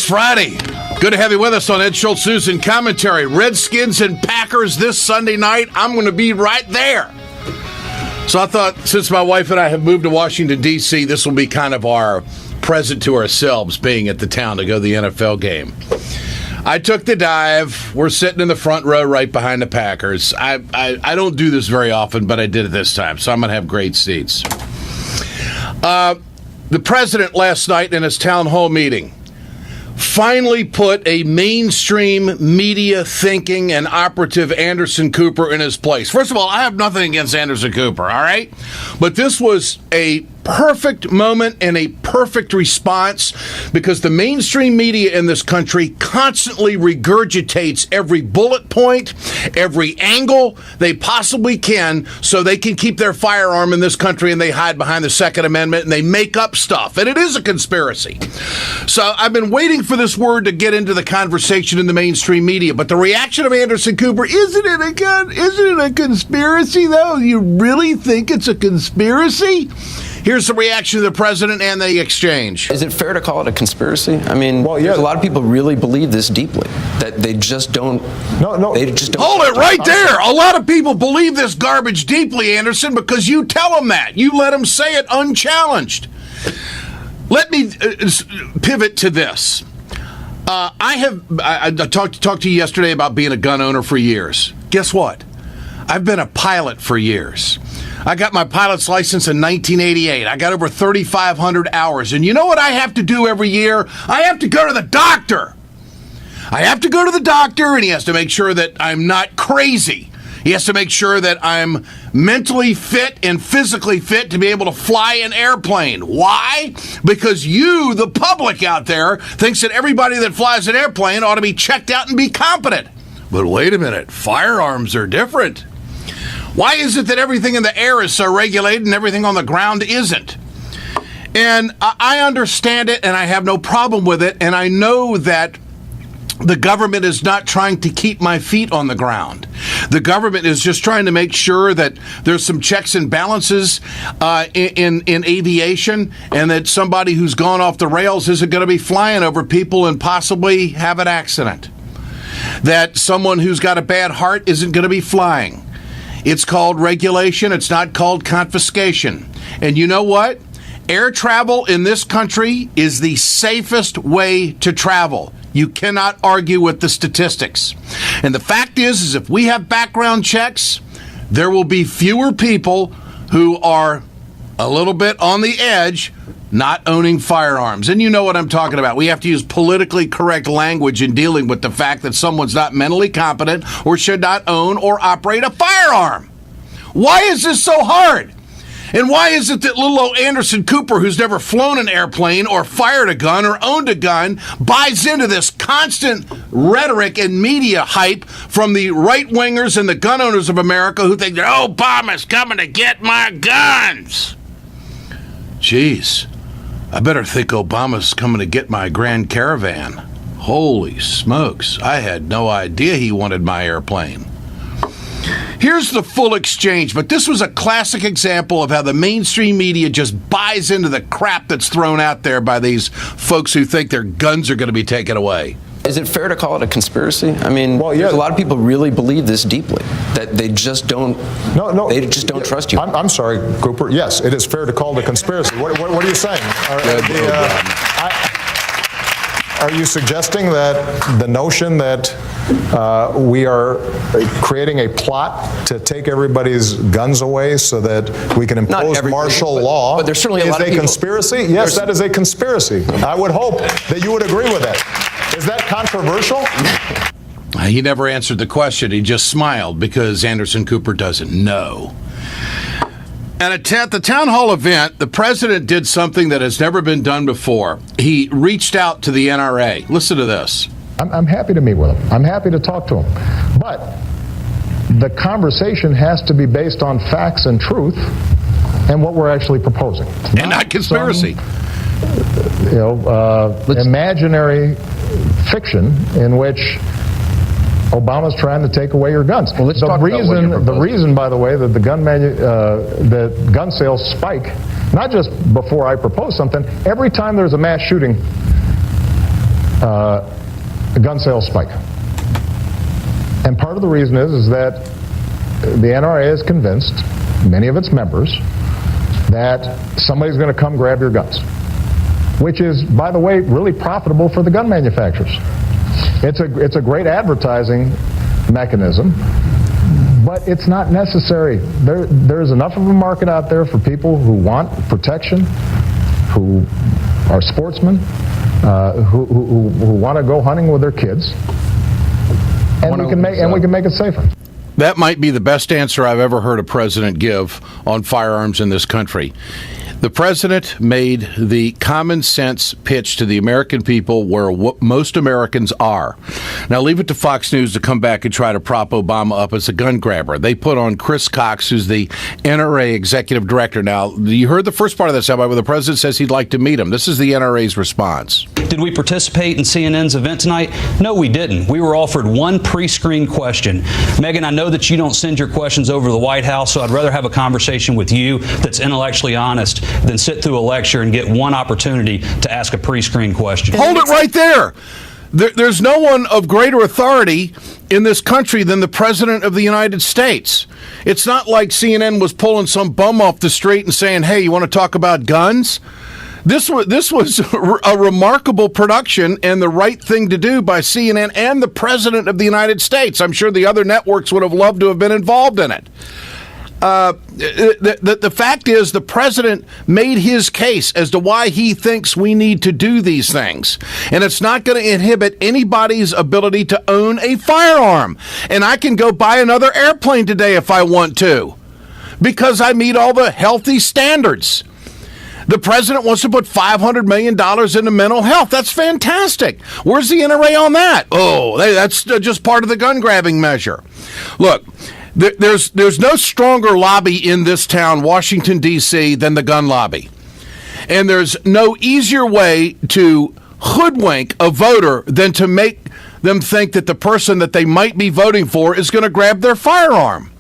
It's Friday. Good to have you with us on Ed Schultz News and Commentary. Redskins and Packers this Sunday night. I'm going to be right there. So I thought, since my wife and I have moved to Washington, D.C., this will be kind of our present to ourselves, being at the town to go to the NFL game. I took the dive. We're sitting in the front row right behind the Packers. I don't do this very often, but I did it this time, so I'm going to have great seats. The president last night in his town hall meeting finally put a mainstream media thinking and operative Anderson Cooper in his place. First of all, I have nothing against Anderson Cooper, all right? But this was a perfect moment and a perfect response, because the mainstream media in this country constantly regurgitates every bullet point, every angle they possibly can, so they can keep their firearm in this country, and they hide behind the Second Amendment and they make up stuff. And it is a conspiracy. So I've been waiting for this word to get into the conversation in the mainstream media. But the reaction of Anderson Cooper, isn't it a conspiracy, though? You really think it's a conspiracy? Here's the reaction of the president and the exchange. Is it fair to call it a conspiracy? I mean, well, yeah. A lot of people really believe this deeply, that they just don't. They just don't. Hold it right there. A lot of people believe this garbage deeply, Anderson, because you tell them that. You let them say it unchallenged. Let me pivot to this. I talked to you yesterday about being a gun owner for years. Guess what? I've been a pilot for years. I got my pilot's license in 1988. I got over 3,500 hours. And you know what I have to do every year? I have to go to the doctor. I have to go to the doctor, and he has to make sure that I'm not crazy. He has to make sure that I'm mentally fit and physically fit to be able to fly an airplane. Why? Because you, the public out there, thinks that everybody that flies an airplane ought to be checked out and be competent. But wait a minute, firearms are different. Why is it that everything in the air is so regulated and everything on the ground isn't? And I understand it, and I have no problem with it, and I know that the government is not trying to keep my feet on the ground. The government is just trying to make sure that there's some checks and balances in aviation, and that somebody who's gone off the rails isn't going to be flying over people and possibly have an accident. That someone who's got a bad heart isn't going to be flying. It's called regulation. It's not called confiscation. And you know what? Air travel in this country is the safest way to travel. You cannot argue with the statistics. And the fact is if we have background checks, there will be fewer people who are a little bit on the edge not owning firearms. And you know what I'm talking about. We have to use politically correct language in dealing with the fact that someone's not mentally competent or should not own or operate a firearm. Why is this so hard? And why is it that little old Anderson Cooper, who's never flown an airplane or fired a gun or owned a gun, buys into this constant rhetoric and media hype from the right-wingers and the gun owners of America who think that Obama's coming to get my guns? Jeez, I better think Obama's coming to get my Grand Caravan. Holy smokes, I had no idea he wanted my airplane. Here's the full exchange, but this was a classic example of how the mainstream media just buys into the crap that's thrown out there by these folks who think their guns are going to be taken away. Is it fair to call it a conspiracy? I mean, well, yeah. A lot of people really believe this deeply, that they just don't. They just don't trust you. I'm sorry, Cooper. Yes, it is fair to call it a conspiracy. What are you saying? Are you suggesting that the notion that we are creating a plot to take everybody's guns away so that we can impose martial law but there's certainly is a lot of a conspiracy? Yes, that is a conspiracy. I would hope that you would agree with that. Is that controversial? He never answered the question. He just smiled because Anderson Cooper doesn't know. At the town hall event, the president did something that has never been done before. He reached out to the NRA. Listen to this. I'm happy to meet with him. I'm happy to talk to him. But the conversation has to be based on facts and truth and what we're actually proposing. And not conspiracy. Imaginary fiction in which Obama's trying to take away your guns. Well, the reason, by the way, that the gun sales spike, not just before I propose something, every time there's a mass shooting, gun sales spike. And part of the reason is that the NRA is convinced, many of its members, that somebody's going to come grab your guns, which is, by the way, really profitable for the gun manufacturers. It's a great advertising mechanism, but it's not necessary. There's enough of a market out there for people who want protection, who are sportsmen, who want to go hunting with their kids, and we can make it safer. That might be the best answer I've ever heard a president give on firearms in this country. The president made the common sense pitch to the American people where most Americans are. Now leave it to Fox News to come back and try to prop Obama up as a gun grabber. They put on Chris Cox, who's the NRA executive director. Now, you heard the first part of that soundbite where the president says he'd like to meet him. This is the NRA's response. Did we participate in CNN's event tonight? No, we didn't. We were offered one pre-screened question. Megan, I know that you don't send your questions over to the White House, so I'd rather have a conversation with you that's intellectually honest than sit through a lecture and get one opportunity to ask a pre-screened question. Hold it right there. There's no one of greater authority in this country than the President of the United States. It's not like CNN was pulling some bum off the street and saying, hey, you want to talk about guns? This was a remarkable production and the right thing to do by CNN and the President of the United States. I'm sure the other networks would have loved to have been involved in it. The fact is the president made his case as to why he thinks we need to do these things. And it's not going to inhibit anybody's ability to own a firearm. And I can go buy another airplane today if I want to, because I meet all the healthy standards. The president wants to put $500 million into mental health. That's fantastic. Where's the NRA on that? Oh, that's just part of the gun grabbing measure. Look, there's no stronger lobby in this town, Washington, D.C., than the gun lobby. And there's no easier way to hoodwink a voter than to make them think that the person that they might be voting for is going to grab their firearm.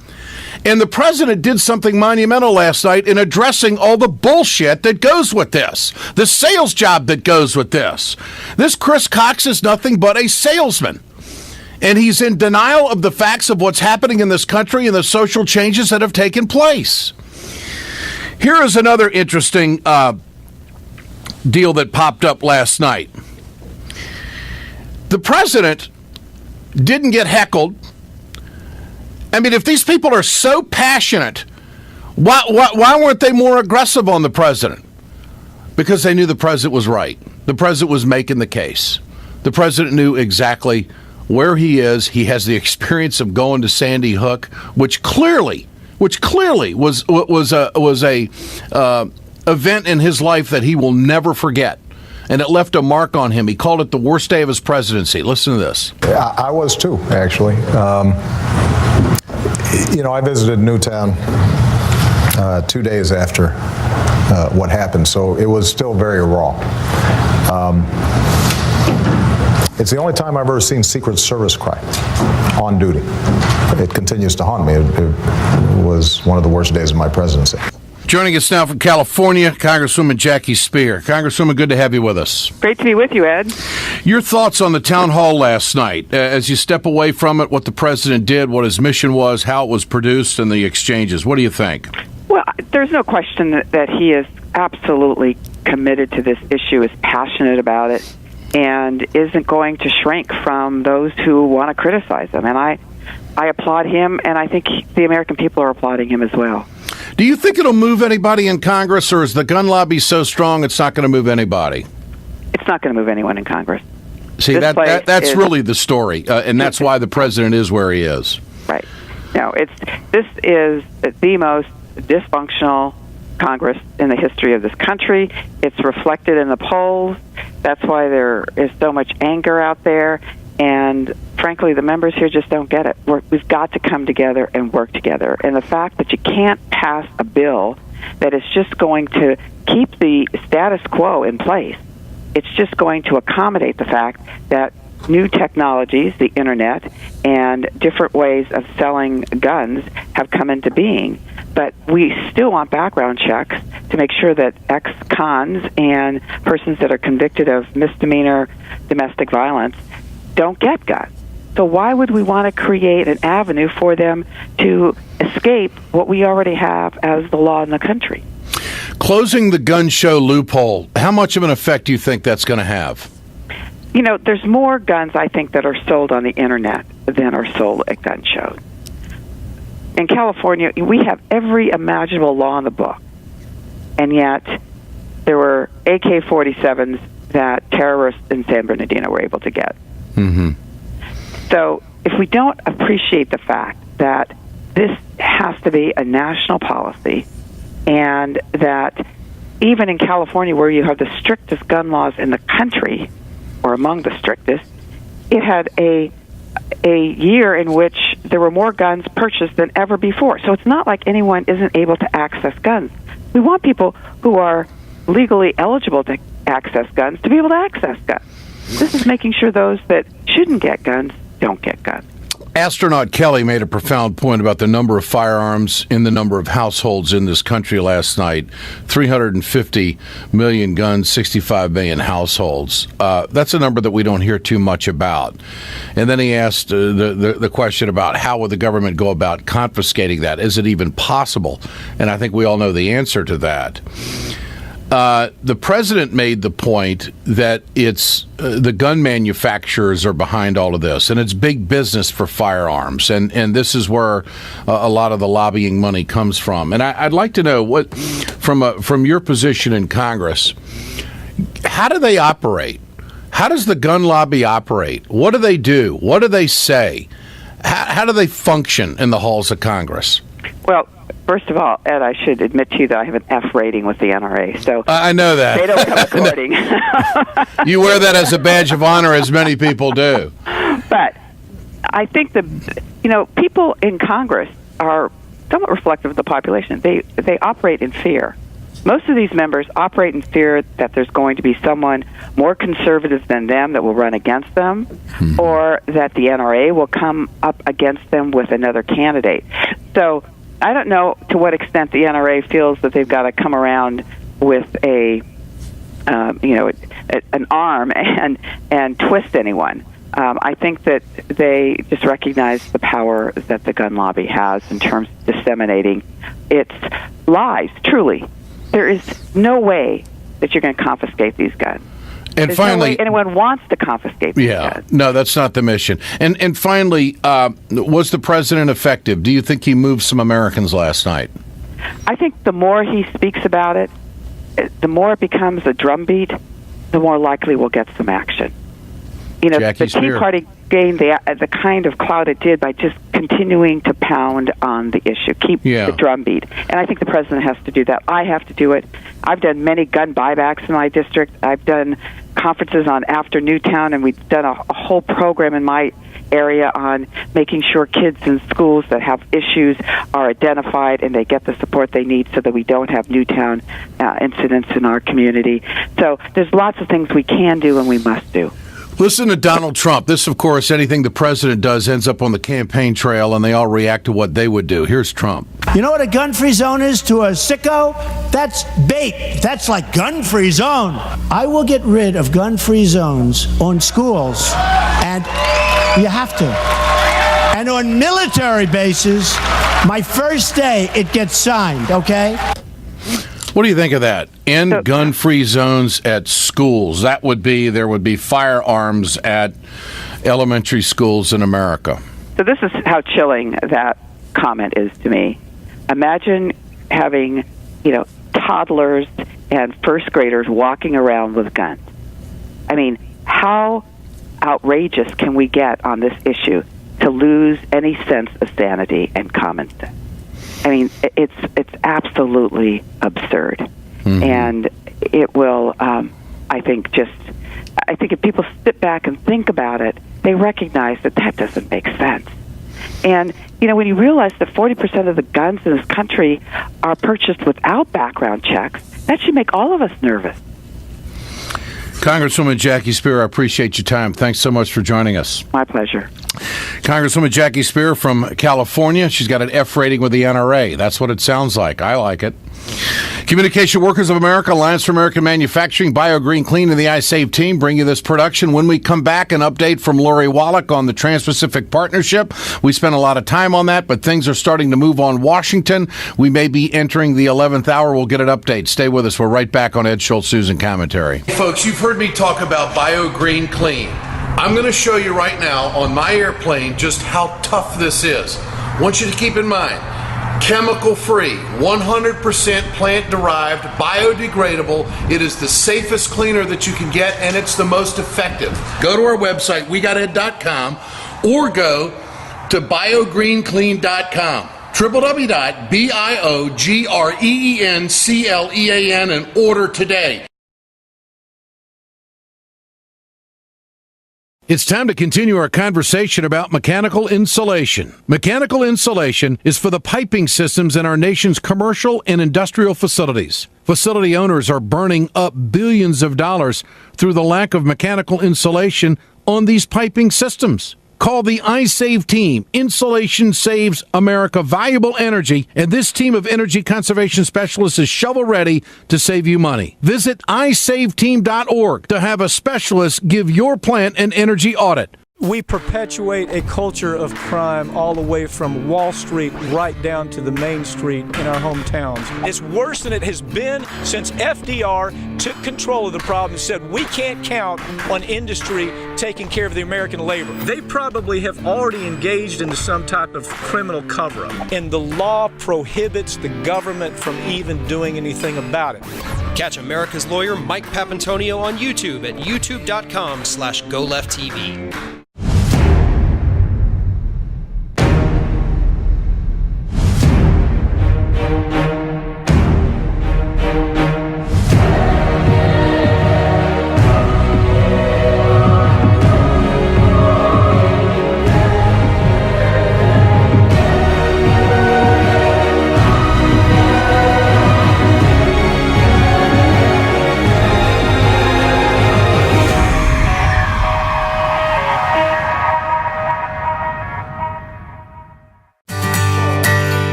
And the president did something monumental last night in addressing all the bullshit that goes with this, the sales job that goes with this. This Chris Cox is nothing but a salesman. And he's in denial of the facts of what's happening in this country and the social changes that have taken place. Here is another interesting deal that popped up last night. The president didn't get heckled. I mean, if these people are so passionate, why weren't they more aggressive on the president? Because they knew the president was right. The president was making the case. The president knew exactly where he is. He has the experience of going to Sandy Hook, which clearly was a event in his life that he will never forget. And it left a mark on him. He called it the worst day of his presidency. Listen to this. I was too, actually. I visited Newtown 2 days after what happened, so it was still very raw. It's the only time I've ever seen Secret Service cry on duty. It continues to haunt me. It was one of the worst days of my presidency. Joining us now from California, Congresswoman Jackie Speier. Congresswoman, good to have you with us. Great to be with you, Ed. Your thoughts on the town hall last night, as you step away from it, what the president did, what his mission was, how it was produced, and the exchanges. What do you think? Well, there's no question that he is absolutely committed to this issue, is passionate about it, and isn't going to shrink from those who want to criticize him. And I applaud him, and I think the American people are applauding him as well. Do you think it'll move anybody in Congress, or is the gun lobby so strong it's not going to move anybody? It's not going to move anyone in Congress. See, that's really the story, and that's why the president is where he is. Right. No, this is the most dysfunctional Congress in the history of this country. It's reflected in the polls. That's why there is so much anger out there. And frankly, the members here just don't get it. We've got to come together and work together. And the fact that you can't pass a bill that is just going to keep the status quo in place, it's just going to accommodate the fact that new technologies, the internet, and different ways of selling guns have come into being. But we still want background checks to make sure that ex-cons and persons that are convicted of misdemeanor domestic violence don't get guns. So why would we want to create an avenue for them to escape what we already have as the law in the country? Closing the gun show loophole, how much of an effect do you think that's going to have? You know, there's more guns, I think, that are sold on the Internet than are sold at gun shows. In California, we have every imaginable law in the book, and yet there were AK-47s that terrorists in San Bernardino were able to get. Mm-hmm. So if we don't appreciate the fact that this has to be a national policy, and that even in California, where you have the strictest gun laws in the country, or among the strictest, it had a year in which there were more guns purchased than ever before. So it's not like anyone isn't able to access guns. We want people who are legally eligible to access guns to be able to access guns. This is making sure those that shouldn't get guns don't get guns. Astronaut Kelly made a profound point about the number of firearms in the number of households in this country last night. 350 million guns, 65 million households. That's a number that we don't hear too much about. And then he asked the question about how would the government go about confiscating that? Is it even possible? And I think we all know the answer to that. The president made the point that it's the gun manufacturers are behind all of this, and it's big business for firearms, and this is where a lot of the lobbying money comes from. And I'd like to know what, from your position in Congress, how do they operate? How does the gun lobby operate? What do they do? What do they say? How do they function in the halls of Congress? Well, first of all, Ed, I should admit to you that I have an F rating with the NRA. So I know that. They don't come according. You wear that as a badge of honor, as many people do. But I think people in Congress are somewhat reflective of the population. They operate in fear. Most of these members operate in fear that there's going to be someone more conservative than them that will run against them, or that the NRA will come up against them with another candidate. So I don't know to what extent the NRA feels that they've got to come around with an arm and twist anyone. I think that they just recognize the power that the gun lobby has in terms of disseminating its lies, truly. There is no way that you're going to confiscate these guns. And There's finally, no way anyone wants to confiscate these guns. No, that's not the mission. And finally, was the president effective? Do you think he moved some Americans last night? I think the more he speaks about it, the more it becomes a drumbeat, the more likely we'll get some action. You know, Jackie the Tea Party gained the kind of clout it did by just continuing to pound on the issue, keep the drumbeat. And I think the president has to do that. I have to do it. I've done many gun buybacks in my district. I've done conferences on After Newtown, and we've done a whole program in my area on making sure kids in schools that have issues are identified and they get the support they need so that we don't have Newtown incidents in our community. So there's lots of things we can do and we must do. Listen to Donald Trump. This, of course, anything the president does ends up on the campaign trail, and they all react to what they would do. Here's Trump. You know what a gun-free zone is to a sicko? That's bait. That's like gun-free zone. I will get rid of gun-free zones on schools, and you have to. And on military bases, my first day, it gets signed, okay? What do you think of that? End gun-free zones at schools. There would be firearms at elementary schools in America. So this is how chilling that comment is to me. Imagine having, toddlers and first graders walking around with guns. I mean, how outrageous can we get on this issue to lose any sense of sanity and common sense? I mean, it's absolutely absurd, and it will. I think if people sit back and think about it, they recognize that doesn't make sense. And when you realize that 40% of the guns in this country are purchased without background checks, that should make all of us nervous. Congresswoman Jackie Speier, I appreciate your time. Thanks so much for joining us. My pleasure. Congresswoman Jackie Speier from California. She's got an F rating with the NRA. That's what it sounds like. I like it. Communication Workers of America, Alliance for American Manufacturing, Bio Green Clean, and the iSave team bring you this production. When we come back, an update from Lori Wallach on the Trans-Pacific Partnership. We spent a lot of time on that, but things are starting to move on Washington. We may be entering the 11th hour. We'll get an update. Stay with us. We're right back on Ed Schultz, Susan Commentary. Folks, you've heard me talk about Bio Green Clean. I'm going to show you right now on my airplane just how tough this is. I want you to keep in mind, chemical-free, 100% plant-derived, biodegradable. It is the safest cleaner that you can get, and it's the most effective. Go to our website, wegoted.com, or go to biogreenclean.com. www.biogreenclean and order today. It's time to continue our conversation about mechanical insulation. Mechanical insulation is for the piping systems in our nation's commercial and industrial facilities. Facility owners are burning up billions of dollars through the lack of mechanical insulation on these piping systems. Call the iSave team. Insulation saves America valuable energy, and this team of energy conservation specialists is shovel-ready to save you money. Visit iSaveTeam.org to have a specialist give your plant an energy audit. We perpetuate a culture of crime all the way from Wall Street right down to the main street in our hometowns. It's worse than it has been since FDR took control of the problem and said we can't count on industry taking care of the American labor. They probably have already engaged into some type of criminal cover-up, and the law prohibits the government from even doing anything about it. Catch America's lawyer Mike Papantonio on YouTube at youtube.com/GoLeftTV.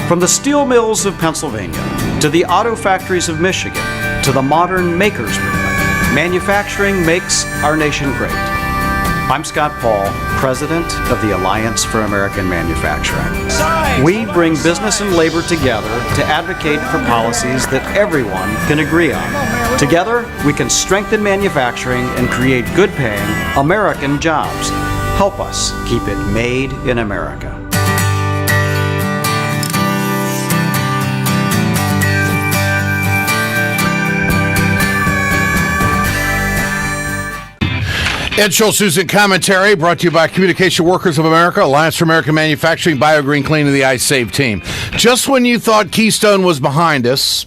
From the steel mills of Pennsylvania, to the auto factories of Michigan, to the modern makers movement, manufacturing makes our nation great. I'm Scott Paul, President of the Alliance for American Manufacturing. We bring business and labor together to advocate for policies that everyone can agree on. Together, we can strengthen manufacturing and create good-paying American jobs. Help us keep it made in America. Ed Schultz, Susan Commentary, brought to you by Communication Workers of America, Alliance for American Manufacturing, Bio Green Clean, and the iSave team. Just when you thought Keystone was behind us,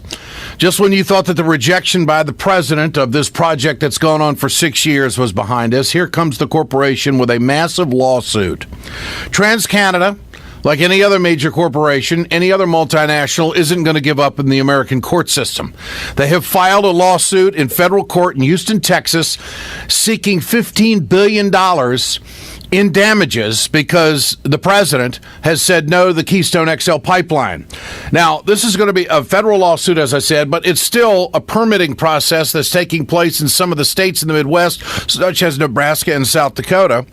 just when you thought that the rejection by the president of this project that's gone on for 6 years was behind us, here comes the corporation with a massive lawsuit. TransCanada, like any other major corporation, any other multinational, isn't going to give up in the American court system. They have filed a lawsuit in federal court in Houston, Texas, seeking $15 billion in damages because the president has said no to the Keystone XL pipeline. Now, this is going to be a federal lawsuit, as I said, but it's still a permitting process that's taking place in some of the states in the Midwest, such as Nebraska and South Dakota.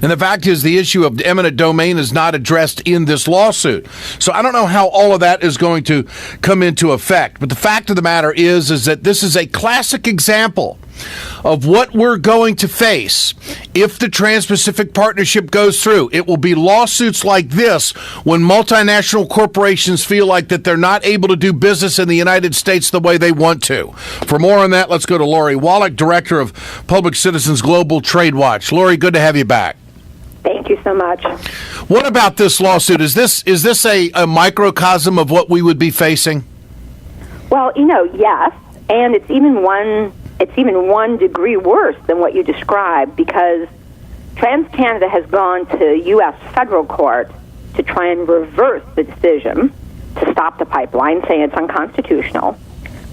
And the fact is, the issue of eminent domain is not addressed in this lawsuit. So I don't know how all of that is going to come into effect. But the fact of the matter is that this is a classic example of what we're going to face if the Trans-Pacific Partnership goes through. It will be lawsuits like this when multinational corporations feel like that they're not able to do business in the United States the way they want to. For more on that, let's go to Lori Wallach, Director of Public Citizens Global Trade Watch. Lori, good to have you back. Thank you so much. What about this lawsuit? Is this a microcosm of what we would be facing? Well, yes, and it's even one degree worse than what you described, because TransCanada has gone to U.S. federal court to try and reverse the decision to stop the pipeline, saying it's unconstitutional.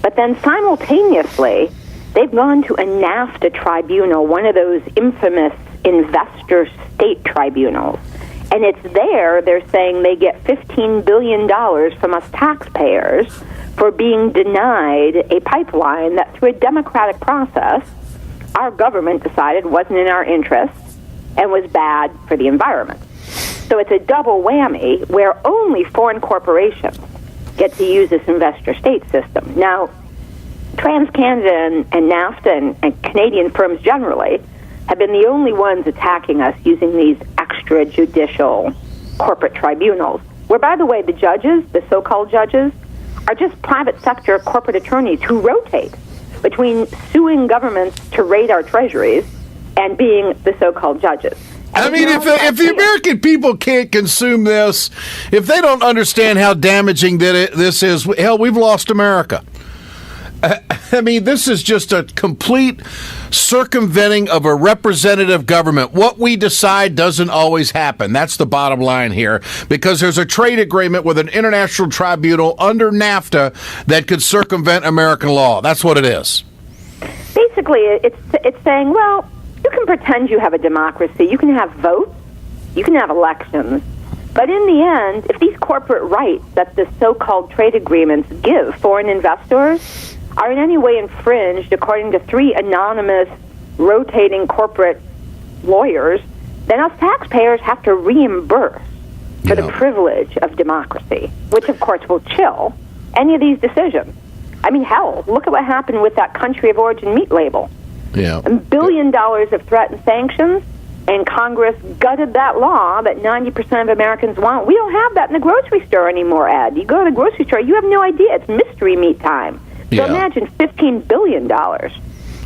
But then simultaneously, They've gone to a NAFTA tribunal, one of those infamous investor state tribunals. And it's there they're saying they get $15 billion from us taxpayers for being denied a pipeline that through a democratic process our government decided wasn't in our interests and was bad for the environment. So it's a double whammy where only foreign corporations get to use this investor state system. Now, TransCanada and NAFTA and Canadian firms generally have been the only ones attacking us using these extrajudicial corporate tribunals, where, by the way, the judges, the so-called judges, are just private sector corporate attorneys who rotate between suing governments to raid our treasuries and being the so-called judges. I mean, if the American people can't consume this, if they don't understand how damaging this is, hell, we've lost America. I mean, this is just a complete circumventing of a representative government. What we decide doesn't always happen. That's the bottom line here, because there's a trade agreement with an international tribunal under NAFTA that could circumvent American law. That's what it is. Basically, it's saying, well, you can pretend you have a democracy. You can have votes. You can have elections. But in the end, if these corporate rights that the so-called trade agreements give foreign investors are in any way infringed, according to 3 anonymous rotating corporate lawyers, then us taxpayers have to reimburse for the privilege of democracy, which, of course, will chill any of these decisions. I mean, hell, look at what happened with that country of origin meat label. Yeah. $1 billion of threat and sanctions, and Congress gutted that law that 90% of Americans want. We don't have that in the grocery store anymore, Ed. You go to the grocery store, you have no idea. It's mystery meat time. So imagine $15 billion.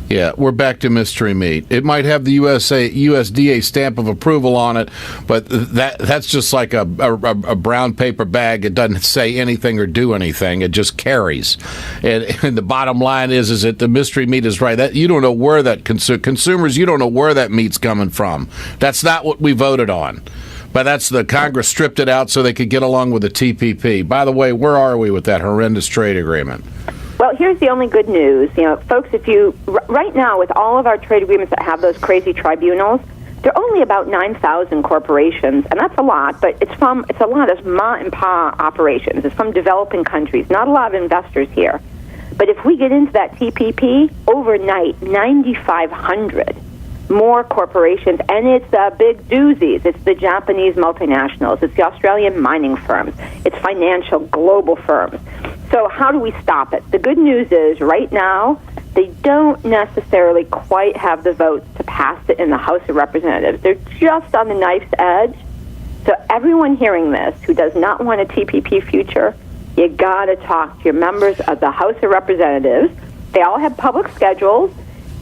Yeah, we're back to mystery meat. It might have the USDA stamp of approval on it, but that's just like a brown paper bag. It doesn't say anything or do anything. It just carries. And the bottom line is that the mystery meat is right. That you don't know where that consumers, you don't know where that meat's coming from. That's not what we voted on. But that's the Congress stripped it out so they could get along with the TPP. By the way, where are we with that horrendous trade agreement? Well, here's the only good news. You know, folks, if you right now with all of our trade agreements that have those crazy tribunals, there are only about 9,000 corporations, and that's a lot. But it's a lot of ma and pa operations. It's from developing countries. Not a lot of investors here. But if we get into that TPP overnight, 9,500 more corporations, and it's the big doozies. It's the Japanese multinationals. It's the Australian mining firms. It's financial global firms. So how do we stop it? The good news is right now they don't necessarily quite have the votes to pass it in the House of Representatives. They're just on the knife's edge. So everyone hearing this who does not want a TPP future, you got to talk to your members of the House of Representatives. They all have public schedules.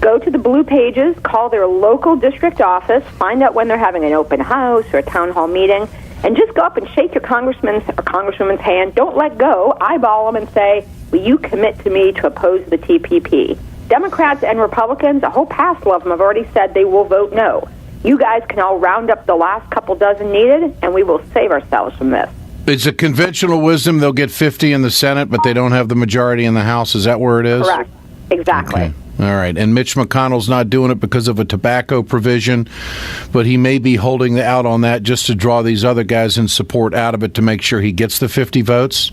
Go to the blue pages, call their local district office, find out when they're having an open house or a town hall meeting, and just go up and shake your congressman's or congresswoman's hand. Don't let go. Eyeball them and say, will you commit to me to oppose the TPP? Democrats and Republicans, a whole passel of them have already said they will vote no. You guys can all round up the last couple dozen needed, and we will save ourselves from this. It's a conventional wisdom. They'll get 50 in the Senate, but they don't have the majority in the House. Is that where it is? Correct. Exactly. Okay. All right. And Mitch McConnell's not doing it because of a tobacco provision, but he may be holding out on that just to draw these other guys in support out of it to make sure he gets the 50 votes?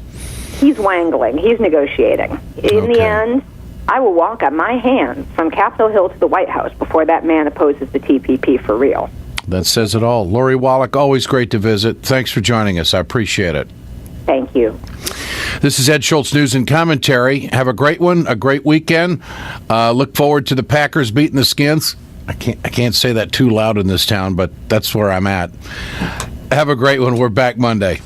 He's wangling. He's negotiating. In the end, I will walk on my hands from Capitol Hill to the White House before that man opposes the TPP for real. That says it all. Lori Wallach, always great to visit. Thanks for joining us. I appreciate it. Thank you. This is Ed Schultz, News and Commentary. Have a great one, a great weekend. Look forward to the Packers beating the Skins. I can't say that too loud in this town, but that's where I'm at. Have a great one. We're back Monday.